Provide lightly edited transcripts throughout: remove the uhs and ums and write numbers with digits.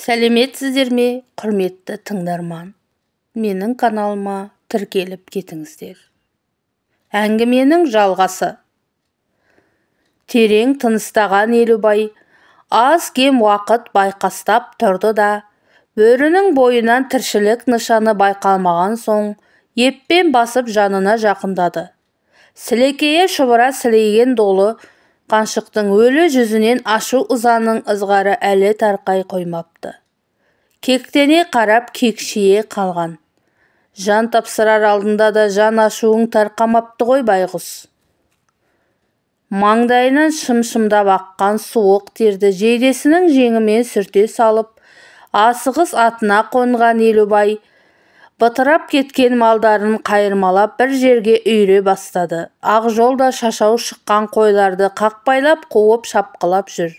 Сәлеметсіздер ме, құрметті тыңдарман? Менің каналыма тіркеліп кетіңіздер. Әңгіменің жалғасы. Терең тыныстаған Елубай аз-кем уақыт байқастап тұрды да, бөрінің бойынан тіршілік нышаны байқалмаған соң, еппен басып жанына жақындады. Сілекейі шұбыра сілейген долы қаншықтың өлі жүзінен ашу ызаның ызғары әлі тарқай қоймапты. Кектене қарап кекшие қалған. Жан тапсырар алдында да жан ашуың тарқамапты ғой байғұс. Маңдайынан шым-шымдап аққан суық терді жейдесінің жеңімен сүрте салып, асығыс атына қонған Елубай бытырап кеткен малдарын қайырмалап бір жерге үйре бастады. Ақжол да шашау шыққан қойларды қақпайлап қуып шапқылап жүр.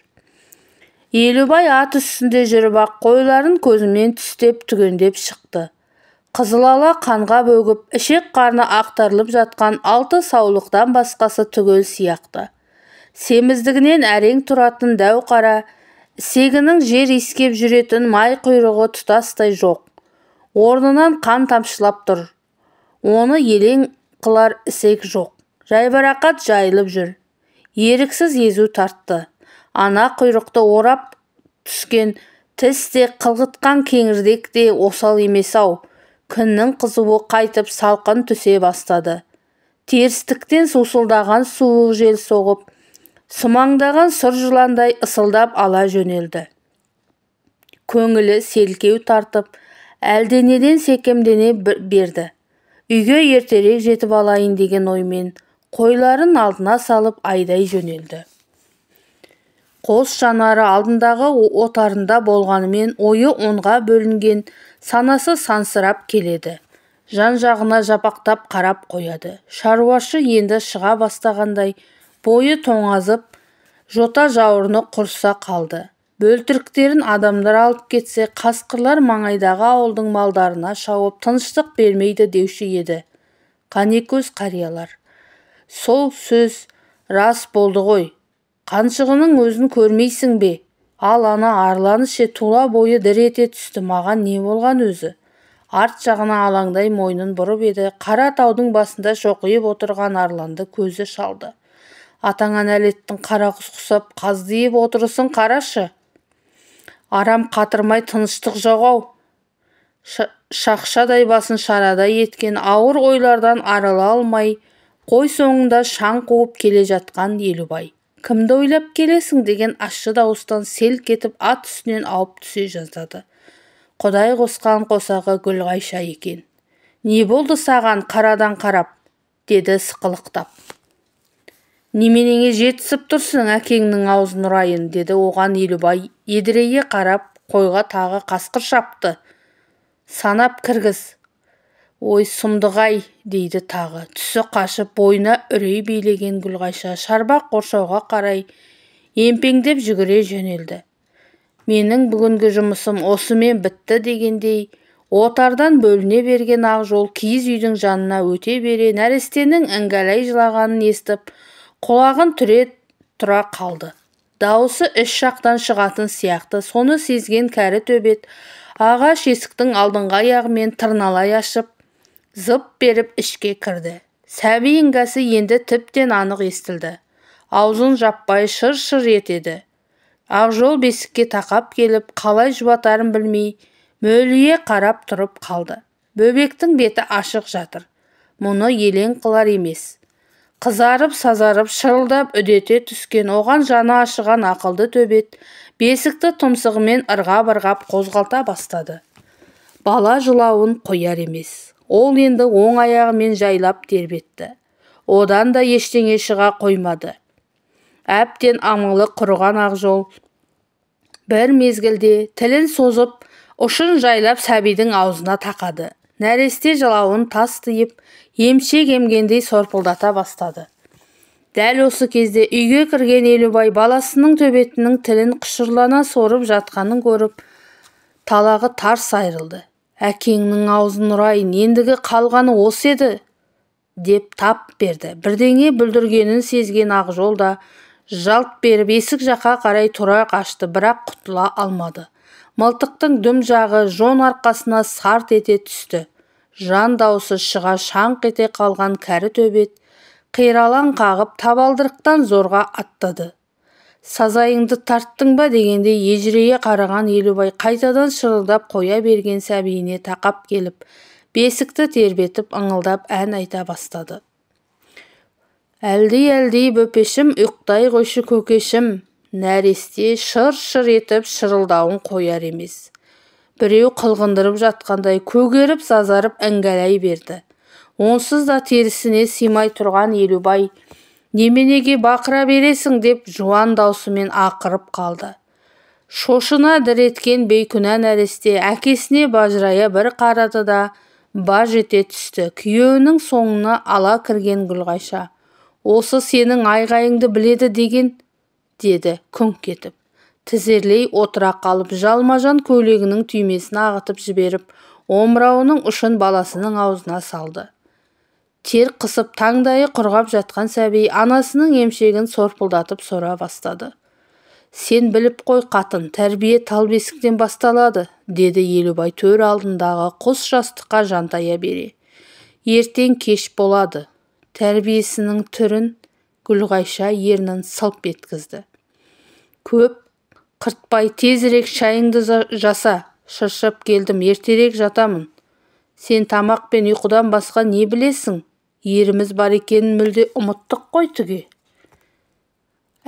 Елубай ат үстінде жүріп ақ қойларын көзімен түстеп түгендеп шықты. Қызылала қанға бөгіп, ішек қарны ақтарылып жатқан 6 саулықтан басқасы түгел сияқты. Семіздігінен әрең тұратын дәу қара, сегінің жер иіскеп жүретін май құйрығы тұтастай жоқ. Орнынан қан тамшылап тұр. Оны елең қылар ісек жоқ. Жайбарақат жайылып жүр. Еріксіз езу тартты. Ана құйрықты орап түскен тіс те қылғытқан кеңірдек те осал емес-ау. Күннің қызуы қайтып салқын түсе бастады. Терістіктен сусылдаған суық жел соғып, сумаңдаған сұр жыландай ысылдап ала жөнелді. Көңілі селкеу тартып, әлденеден секемдене берді. Үйге ертерек жетіп алайын деген оймен, қойларын алдына салып айдай жөнелді. Қос жанары алдындағы отарында болғанымен ойы онға бөлінген, санасы сансырап келеді. Жан-жағына жапақтап қарап қояды. Шаруашы енді шыға бастағандай, бойы тоңазып, жота жауырыны құрса қалды. Бөлтіріктерін адамдар алып кетсе, қасқырлар маңайдағы ауылдың малдарына шауып тыныштық бермейді деуші еді. Қанекөз қариялар. Сол сөз рас болды ғой. Қаншығының өзін көрмейсің бе? Ал ана арланы ше тула бойы дір ете түсті, маған не болған өзі? Арт жағына алаңдай мойнын бұрып еді, қара таудың басында шоқиып отырған арланды көзі шалды. Атаңа нәлеттің қара құс құсап, қаздиып отырысын қарашы. Арам қатырмай тыныштық жоқ-ау. Шақшадай басын шарадай еткен ауыр ойлардан арыла алмай, қой соңында шаң қуып келе жатқан Елубай. Кімді ойлап келесің деген ащы дауыстан селк етіп ат үстінен ауып түсе жаздады. Құдай қосқан қосағы Гүлғайша екен. Не болды саған қарадан қарап? Деді сықылықтап. Неменеңе жетісіп тұрсың, әкеңнің аузын ұрайын, деді оған Елубай едірейе қарап, қойға тағы қасқыр шапты. Санап кіргіз. Ой, сұмдық-ай, дейді тағы. Түсі қашып, бойына үрей билеген Гүлғайша шарбақ қоршауға қарай емпеңдеп жүгіре жөнелді. Менің бүгінгі жұмысым осымен бітті дегендей, отардан бөліне берген Ақжол киіз үйдің жанына өте бере нәрестенің іңгәлай жылағанын естіп, құлағын түре тұра қалды. Дауысы үш жақтан шығатын сияқты, соны сезген кәрі төбет ағаш есіктің алдыңғы аяғымен тырналай ашып, зып беріп ішке кірді. Сәби іңгәсі енді тіптен анық естілді. Аузын жаппай шыр-шыр етеді. Ақжол бесікке тақап келіп, қалай жұбатарын білмей, мөлие қарап тұрып қалды. Бөбектің беті ашық жатыр. Мұны елең қылар емес. Қызарып, сазарып, шырылдап үдете түскен оған жаны ашыған ақылды төбет бесікті тұмсығымен ырғап-ырғап қозғалта бастады. Бала жылауын қояр емес. Ол енді оң аяғымен жайлап тербетті. Одан да ештеңе шыға қоймады. Әптен амалы құрыған Ақжол бір мезгілде тілін созып, ұшын жайлап сәбидің аузына тақады. Нәресте жылауын тас тиіп, емшек емгендей сорпылдата бастады. Дәл осы кезде үйге кірген Елубай баласының төбетінің тілін құшырлана сорып жатқанын көріп, талағы тарс айрылды. Әкеңнің аузын ұрайын, ендігі қалғаны осы еді, деп тап берді. Бірдеңе бүлдіргенін сезген Ақжол да жалт беріп есік жаққа қарай тұра қашты, бірақ құтыла алмады. Мылтықтың дүм жағы жон арқасына сарт ете түсті. Жан даусы шыға шаңқ ете қалған кәрі төбет қиралаң қағып табалдырықтан зорға аттады. Сазайыңды тарттың ба дегенде ежірейе қараған Елубай қайтадан шырылдап қоя берген сәбиіне тақап келіп, бесікті тербетіп ыңылдап ән айта бастады. Әлдей бөпешім, ұйықтай қойшы көкешім, нәресте шыр-шыр етіп шырылдауын қояр емес. Біреу қылғындырып жатқандай көгеріп сазарып іңгәлай берді. Онсыз да терісіне симай тұрған Елубай, неменеге бақыра бересің деп жуан даусымен ақырып қалды. Шошына діреткен бейкүнә нәресте әкесіне бажырая бір қарады да баж ете түсті. Күйеуінің соңына ала кірген Гүлғайша, осы сенің айғайыңды біледі деген, деді күңк етіп. Тізерлей отыра қалып жалмажан көйлегінің түймесін ағытып жіберіп, омырауының ұшын баласының аузына салды. Тер қысып таңдайы құрғап жатқан сәби анасының емшегін сорпылдатып сора бастады. Сен біліп қой қатын, тәрбие тал бесіктен басталады, деді Елубай төр алдындағы құс жастыққа жантая бере. Ертең кеш болады. Тәрбиесінің түрін Гүлғайша ернін сылп еткізді. Көп қыртпай тезірек шайыңды жаса, шыршып келдім, ертерек жатамын. Сен тамақ пен ұйқыдан басқа не білесің? Еріміз бар екенін мүлде ұмыттық қой түге.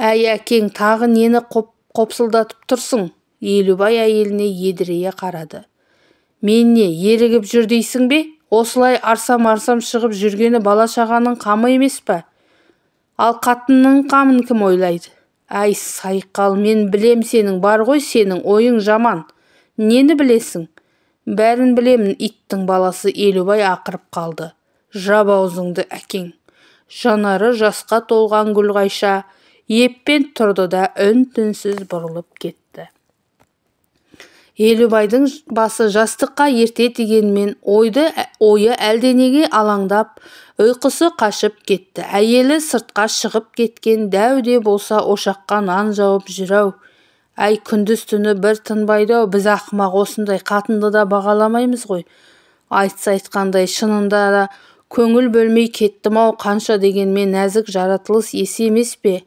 Әй әкең, тағы нені қопсылдатып тұрсың? Елубай әйеліне едірейе қарады. Мен не, ерігіп жүр дейсің бе? Осылай арсам-арсам шығып жүргені бала-шағаның қамы емес пе? Ал қатынның қамын кім ойлайды? Әй сайқал, мен білем сенің, бар ғой сенің ойың жаман. Нені білесің? Бәрін білемін, иттің баласы, Елубай ақырып қалды. Жап аузыңды әкең. Жанары жасқа толған Гүлғайша еппен тұрды да үн-түнсіз бұрылып кетті. Елубайдың басы жастыққа ерте тигенмен ойы әлденеге алаңдап, ұйқысы қашып кетті. Әйелі сыртқа шығып кеткен, дәуде болса ошаққа нан жауып жүрау. Әй күндіз түні бір тынбайды-ау, біз ақымақ осындай қатынды да бағаламаймыз ғой. Айтса айтқандай шынында да көңіл бөлмей кеттім-ау, қанша дегенмен нәзік жаратылыс есі емес пе?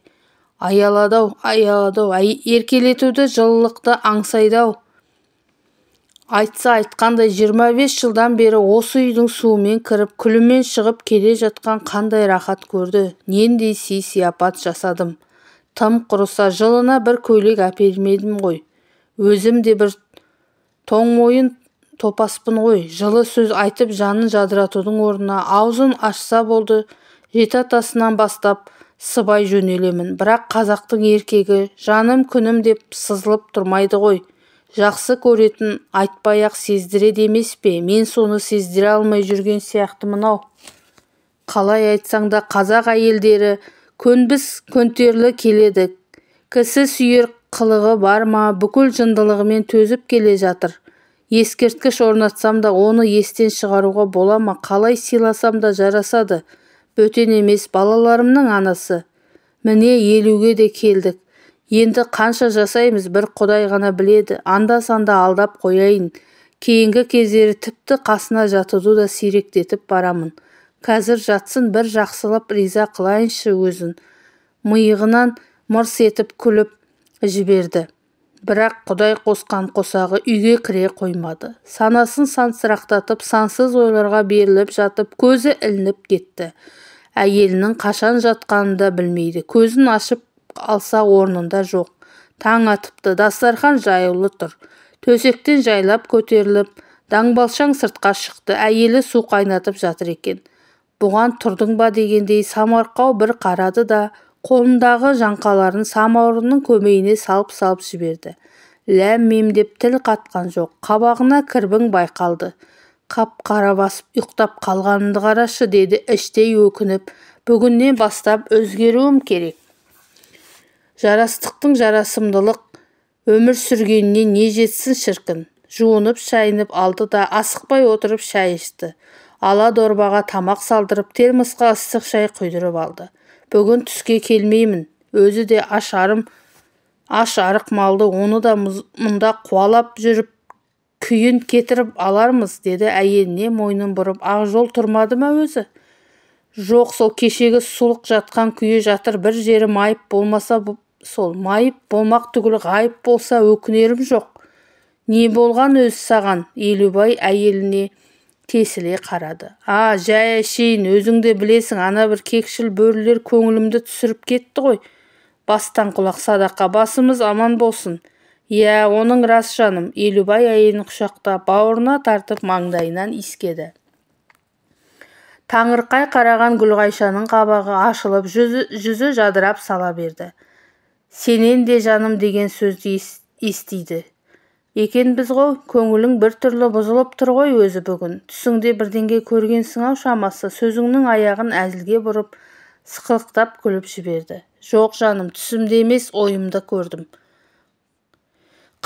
Аяладау, еркелетуді жылылықты аңсайдау. Айтса айтқандай 25 жылдан бері осы үйдің суымен кіріп, күлімен шығып келе жатқан қандай рахат көрді. Нендей сый-сияпат жасадым. Тым құрыса жылына бір көйлек әпермедім ғой. Өзім де бір тоңмойын топаспын ғой. Жылы сөз айтып жанын жадыратудың орнына аузын ашса болды, жеті атасынан бастап сыбай жөнелемін. Бірақ қазақтың еркегі жаным күнім деп сызылып тұрмайды ғой. Жақсы көретін айтпай-ақ сездіреді емес пе? Мен соны сездіре алмай жүрген сияқты мынау. Қалай айтсаң да қазақ әйелдері көнбіс көнтерлі келеді. Кісі сүйер қылығы бар ма, бүкіл жындылығымен төзіп келе жатыр. Ескерткіш орнатсам да оны естен шығаруға бола ма? Қалай сыйласам да жарасады. Бөтен емес, балаларымның анасы. Міне 50-ге де келдік. Енді қанша жасаймыз бір Құдай ғана біледі. Анда-санда алдап қояйын. Кейінгі кездері тіпті қасына жатуды да сиректетіп барамын. Қазір жатсын, бір жақсылап риза қылайыншы өзін. Миығынан мырс етіп күліп жіберді. Бірақ Құдай қосқан қосағы үйге кіре қоймады. Санасын сансырақтатып, сансыз ойларға беріліп жатып, көзі ілініп кетті. Әйелінің қашан жатқанын да білмейді. Көзін ашып алса орнында жоқ. Таң атыпты, дастархан жайылы тұр. Төсектен жайлап көтеріліп, даңбалшаң сыртқа шықты. Әйелі су қайнатып жатыр екен. Бұған тұрдың ба дегендей самарқау бір қарады да, қолындағы жаңқаларын самаурынның көмейіне салып жіберді. Ләм-мим деп тіл қатқан жоқ. Қабағына кірбің байқалды. Қап-қара басып ұйықтап қалғанымды қарашы, деді іштей өкініп. Бүгіннен бастап өзгеруім керек. Жарастықтың жарасымдылық өмір сүргеніне не жетсін шіркін. Жуынып, шайынып алды да асықпай отырып шай ішті. Ала дорбаға тамақ салдырып, термосқа ыстық шай құйдырып алды. Бүгін түске келмеймін. Өзі де аш арық малды оны да мұнда қуалап жүріп күйін кетіріп алармыз, деді әйеліне мойнын бұрып. Ақжол тұрмады ма өзі? Жоқ, сол кешегі сұлық жатқан күйі жатыр. Бір жері майып болмаса, сол майып болмақ түгіл ғайып болса өкінерім жоқ. Не болған өзі саған? Елубай әйеліне тесіле қарады. Жай әшейін, өзіңді білесің, ана бір кекшіл бөрілер көңілімді түсіріп кетті ғой. Бастан құлақ садақа, басымыз аман болсын. Оның рас жаным. Елубай әйелін құшақтап, бауырына тартып маңдайынан иіскеді. Таңырқай қараған Гүлғайшаның қабағы ашылып, жүзі жадырап сала берді. Сенен де жаным деген сөзді естиді екенбіз ғой, көңілің бір түрлі бұзылып тұр ғой өзі бүгін. Түсіңде бірдеңе көргенсің-ау шамасы. Сөзіңнің аяғын әзілге бұрып, сықылықтап күліп жіберді. Жоқ жаным, түсімде емес, ойымда көрдім.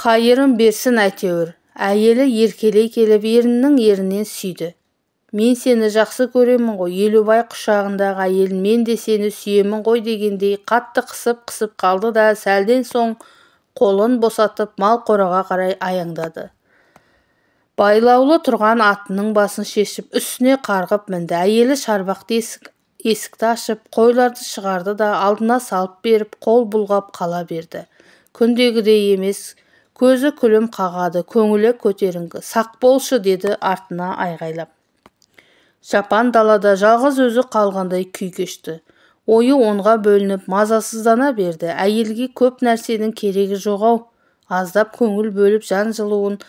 Қайырым берсін әйтеуір. Әйелі еркелей келіп еріннің ерінен сүйді. Мен сені жақсы көремін ғой. Елубай құшағындағы әйелін мен де сені сүйемін ғой дегендей қатты қысып қалды да сәлден соң қолын босатып мал қораға қарай аяңдады. Байлаулы тұрған атының басын шешіп үстіне қарғып мінді. Әйелі шарбақты есікті ашып қойларды шығарды да алдына салып беріп қол бұлғап қала берді. Күндегідей емес, көзі күлім қағады, көңілі көтеріңкі. Сақ болшы, деді артына айғайлап. Жапан далада жалғыз өзі қалғандай күй кешті. Ойы онға бөлініп мазасыздана берді. Әйелге көп нәрсенің керегі жоқ-ау. Аздап көңіл бөліп жан жылуын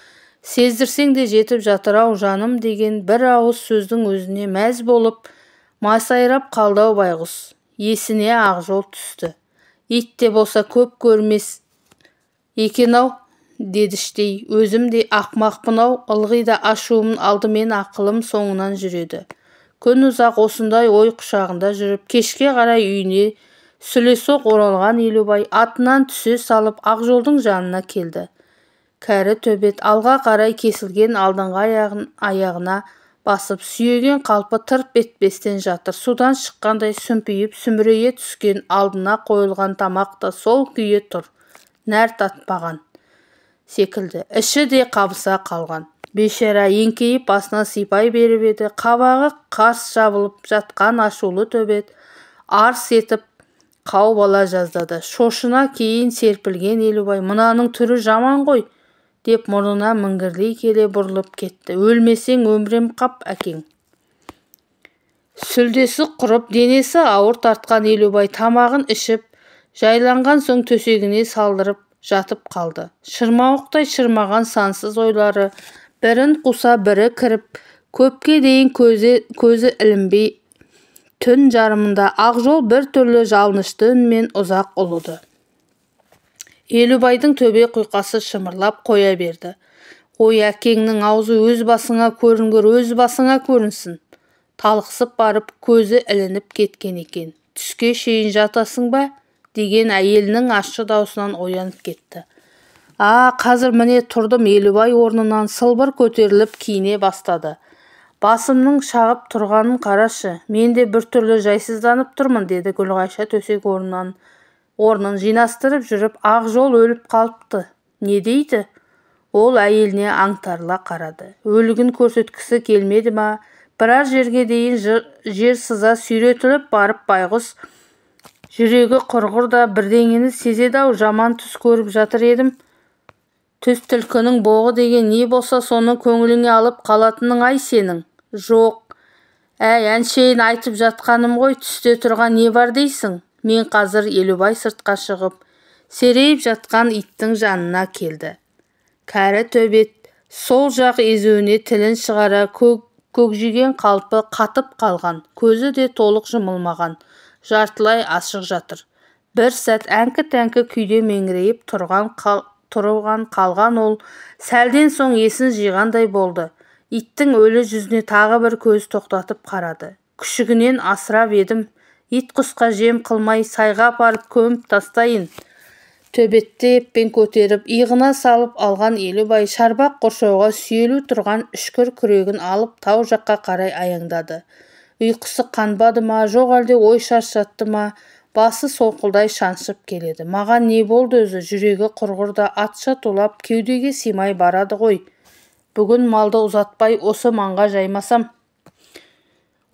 сездірсең де жетіп жатыр-ау жаным деген бір ауыз сөздің өзіне мәз болып масайрап қалды-ау байғұс. Есіне Ақжол түсті. Ит те болса көп көрмес екен-ау, деді іштей. Өзім де ақмақпын-ау, ылғи да ашуымның алдымен ақылым соңынан жүреді. Күн ұзақ осындай ой құшағында жүріп, кешке қарай үйіне сүлесоқ оралған Елубай атынан түсе салып Ақжолдың жанына келді. Кәрі төбет алға қарай кесілген алдыңғы аяғына басып, сүйеген қалпы тырп етпестен жатыр. Судан шыққандай сүмпиіп сүмірейе түскен, алдына қойылған тамақ та сол күйі тұр. Нәр татпаған секілді, іші де қабыса қалған. Бейшара еңкейіп басына сипай беріп еді, қабағы қарс жабылып жатқан ашулы төбет арс етіп қауып ала жаздады. Шошына кейін серпілген Елубай, мынаның түрі жаман ғой, деп мұрнына міңгірлей келе бұрылып кетті. Өлмесең өмірем қап әкең. Сүлдесі құрып, денесі ауыр тартқан Елубай тамағын ішіп, жайланған соң төсегіне салдырып жатып қалды. Шырмауықтай шырмаған сансыз ойлары бірін қуса бірі кіріп, көпке дейін көзі ілінбей түн жарымында Ақжол бір түрлі жалынышты үнмен ұзақ ұлыды. Елубайдың төбе құйқасы шымырлап қоя берді. Ой, әкеңнің аузы өз басыңа көрінгір, өз басыңа көрінсін. Талықсып барып көзі ілініп кеткен екен. Түске шейін жатасың ба? Деген әйелінің ащы даусынан оянып кетті. Қазір міне тұрдым. Елубай орнынан сылбыр көтеріліп киіне бастады. Басымның шағып тұрғанын қарашы, мен де бір түрлі жайсызданып тұрмын, деді Гүлғайша төсек орнын жинастырып жүріп. Ақжол өліп қалыпты. Не дейді? Ол әйеліне аңтарыла қарады. Өлігін көрсеткісі келмеді ма? Біраз жерге дейін жер сыза сүйретіліп барып байғұс жүрегі құрғыр да бірдеңені сезеді-ау. Жаман түс көріп жатыр едім. Түс түлкінің боғы деген не болса соны көңіліңе алып қалатының ай сенің. Жоқ, әншейін айтып жатқаным ғой, түсте тұрған не бар дейсің? Мен қазір. Елубай сыртқа шығып серейіп жатқан иттің жанына келді. Кәрі төбет сол жақ езуіне тілін шығара көкжиген қалпы қатып қалған, көзі де толық жұмылмаған, жартылай ашық жатыр. Бір сәт әңкі-тәңкі күйде меңірейіп тұрған қалған ол сәлден соң есін жиғандай болды. Иттің өлі жүзіне тағы бір көз тоқтатып қарады. Күшігінен асырап едім, ит құсқа жем қылмай сайға апарып көміп тастайын. Төбетті еппен көтеріп иығына салып алған Елубай шарбақ қоршауға сүйелу тұрған үшкір күрегін алып тау жаққа қарай аяңдады. Ұйқысы қанбады ма, жоқ әлде ой шаршатты ма? Басы солқылдай шаншып келеді. Маған не болды өзі? Жүрегі құрғырда атша тулап, кеудеге симай барады ғой. Бүгін малды ұзатпай осы маңға жаймасам.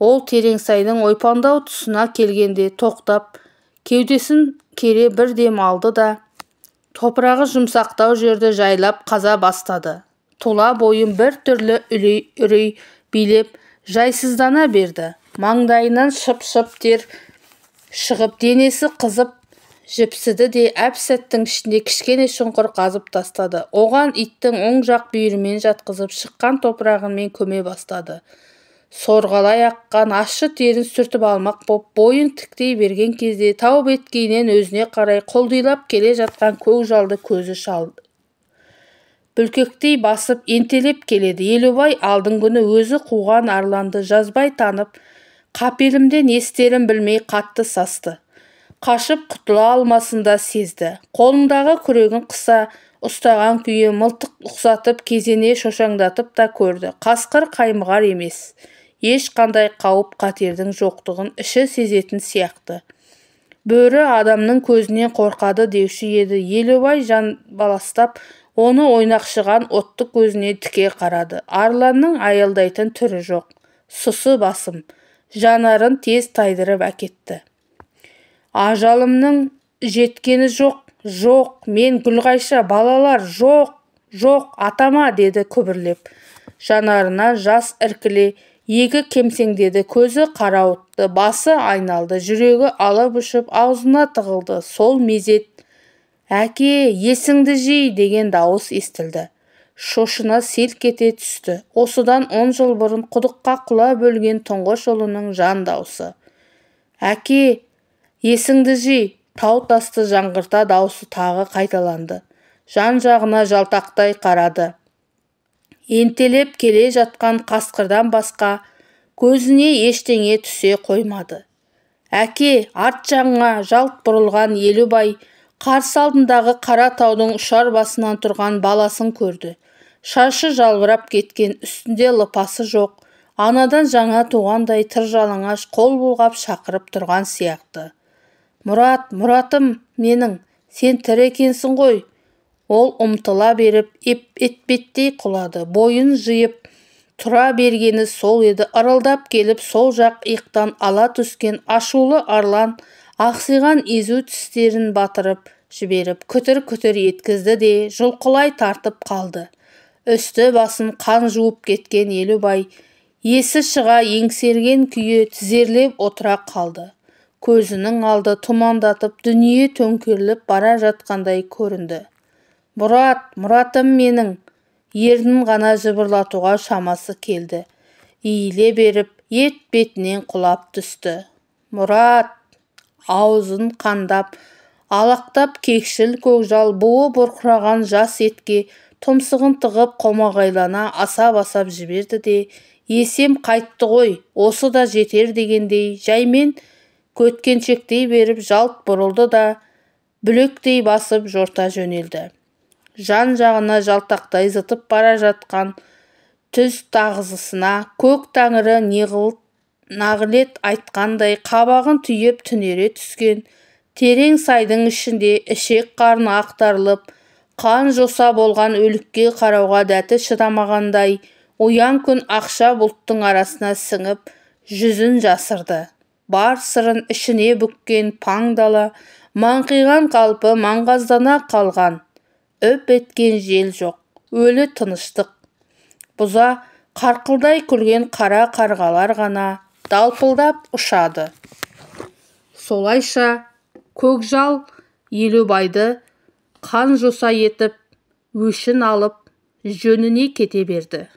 Ол Тереңсайдың ойпаңдау тұсына келгенде тоқтап, кеудесін кере бір дем алды да, топырағы жұмсақтау жерді жайлап қаза бастады. Тұла бойым бір түрлі үрей билеп, жайсыздана берді. Маңдайынан шып-шып тер шығып, денесі қызып жіпсіді де әп-сәттің ішінде кішкене шұңқыр қазып тастады. Оған иттің оң жақ бүйірімен жатқызып, шыққан топырағымен көме бастады. Сорғалай аққан ащы терін сүртіп алмақ боп, бойын тіктей берген кезде тау беткейінен өзіне қарай құлдилап келе жатқан көкжалды көзі шалды. Бүлкектей басып ентелеп келеді. Елубай алдыңгүні өзі қуған арланды жазбай танып, қапелімден естерін білмей қатты састы. Қашып құтыла алмасын да сезді. Қолындағы күрегін қыса ұстаған күйі мылтық ұқсатып, кезене шошаңдатып та көрді. Қасқыр қаймығар емес. Ешқандай қауіп қатердің жоқтығын іші сезетін сияқты. Бөрі адамның көзінен қорқады деуші еді. Елубай жанбаластап, оны ойнақшыған отты көзіне тіке қарады. Арланның аялдайтын түрі жоқ. Сұсы басым, жанарын тез тайдырып әкетті. Ажалымның жеткені жоқ, жоқ, мен Гүлғайша, балалар, жоқ, атама, деді күбірлеп. Жанарына жас іркіле, егі кемсеңдеді, көзі қарауытты, басы айналды, жүрегі алып ұшып, аузына тығылды. Сол мезет «Әке, есіңді жей» деген дауыс естілді. Шошына селк ете түсті. Осыдан 10 жыл бұрын құдыққа құла бөлген тұңғыш ұлының жан даусы. «Әке, есіңді жей», тау тасты жаңғырта даусы тағы қайталанды. Жан-жағына жалтақтай қарады. Ентелеп келе жатқан қасқырдан басқа көзіне ештеңе түсе қоймады. «Әке», арт жағына жалт бұрылған Елубай қарсы алдындағы қара таудың ұшар басынан тұрған баласын көрді. Шашы жалбырап кеткен, үстінде лыпасы жоқ, анадан жаңа туғандай тыр жалаңаш қол бұлғап шақырып тұрған сияқты. «Мұрат, Мұратым менің, сен тірі екенсің ғой». Ол ұмтыла беріп, етбеттей құлады. Бойын жиып тұра бергені сол еді. Ырылдап келіп, сол жақ иықтан ала түскен ашулы арлан ақсиған езу тістерін батырып жіберіп, күтір-күтір еткізді де жұлқылай тартып қалды. Үсті басын қан жуып кеткен Елубай есі шыға еңсерген күйі тізерлеп отыра қалды. Көзінің алды тұмандатып, дүние төңкеріліп бара жатқандай көрінді. «Мұрат, Мұратым менің», ернін ғана жыбырлатуға шамасы келді. Иіле беріп, ет бетінен құлап түсті. «Мұрат!» Аузын қандап, алақтап кекшіл көкжал буы бұрқыраған жас етке тұмсығын тығып қомағайлана асап-асап жіберді де, «Есем қайтты ғой, осы да жетер» дегендей, жаймен көткеншектей беріп жалт бұрылды да, бүлектей басып жорта жөнелді. Жан-жағына жалтақтай зытып бара жатқан түз тағзысына көк тәңірі нағылет айтқандай қабағын түйіп түнере түскен Тереңсайдың ішінде ішек қарны ақтарылып, қан жоса болған өлікке қарауға дәті шыдамағандай, оян күн ақша бұлттың арасына сіңіп, жүзін жасырды. Бар сырын ішіне бүккен паң дала, маңқиған қалпы маңғаздана қалған. Үп еткен жел жоқ, өлі тыныштық. Бұза қарқылдай күлген қара қарғалар ғана далпылдап ұшады. Солайша көкжал Елубайды қан жоса етіп, өшін алып, жөніне кете берді.